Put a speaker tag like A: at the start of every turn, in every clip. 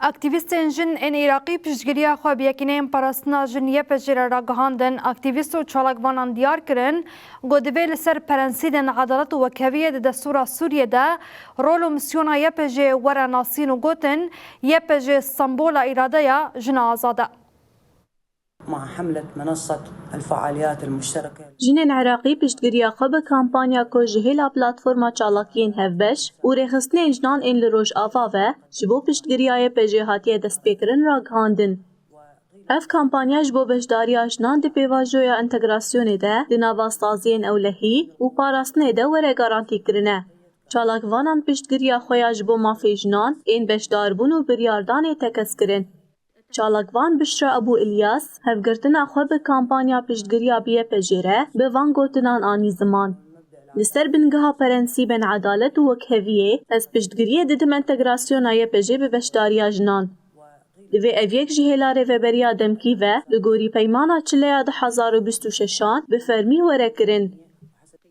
A: اکتیویستان جن این عراقی پشتگیری خواب یکینه پاراستنا جن یه پجره را گهاندن اکتیویست و چالکوانان دیار کرن گودوی لسر پرنسیدن عدالت و وکویه ده دستور سوریه ده رول و مسیونا یه پجه ورا ناسین و گوتن یه پجه استنبول ایراده یا جن آزاده.
B: مع حملة منصة الفعاليات المشتركة
C: جنين عراقي پشتگیری خواب کامپانیا کو جهیلا پلاتفورما چالاکین هفبش و رخصتنین جنان این لروش آواوه جبو پشتگیریای پجهاتی دست بکرن را گهاندن. اف کامپانیا جبو بشداریا جنان دی پیواجویا انتگراسیون ده دی نواستازین اولهی و پاراستنه ده وره گارانتی کرنه. چالاکوانان پشتگیری خویا جبو مافی جنان این بشداربون و بریاردان تکس کرن. چالکوان بشرا ابو الیاس هفگرتنا خو به کامپانیا پشتگیریا بیه پجیره به وان گوتنان آنی زمان. لسر بنگها پرنسی بن عدالت و وکهویه از پشتگیریه دیدم انتگراسیون آیه پجی به بشداریا جنان. دوی اویک جهیلاره و بریا دمکی و لگوری پیمانا 2026 به فرمی وره کرن.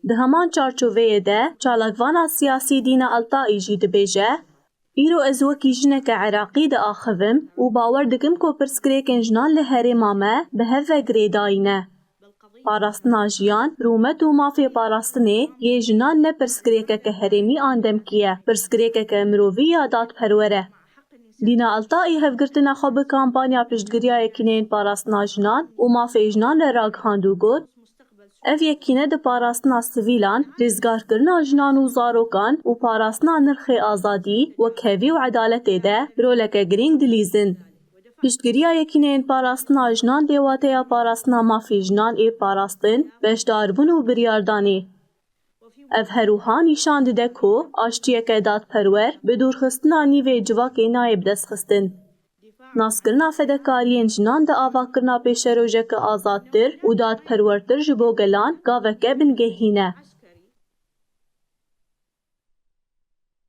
C: ده همان چارچووه ده چالکوانا سیاسی دین الطائی جی دبیجه ایرو از وکی جنک عراقی ده آخویم و باور دکم کو پرسکریکن جنان لحری مامه به هفه گریداینه. پاراستنا جیان رومت و مافی پاراستنه یه جنان نه پرسکریکه که هرمی آندم کیه پرسکریکه که مرووی یادات پروره. دینا الطائی هفگرتنا خواب کامپانیا پشتگیریای کنین پاراستنا جنان و مافی جنان لراگ هاندو گود اف یکینه ده پاراستنا سویلان رزگار کرنا جنان و زاروکان و پاراستنا نرخ آزادی و کهوی و عدالت ده رولک گرینگ دلیزن. پشتگیریا یکینه این پاراستنا جنان دیواته یا پاراستنا مافی جنان ای پاراستن بشداربون و بریاردانی. اف هروها نشان ده کو آشتیه که داد پرور به دورخستنا نیوه جواک نایب دست خستن. ناسکرنا فدکاری جنان ده آوا کرنا پیش روژه که آزادتر و داد پرورتر جبو گلان گاوکه بنگهینه.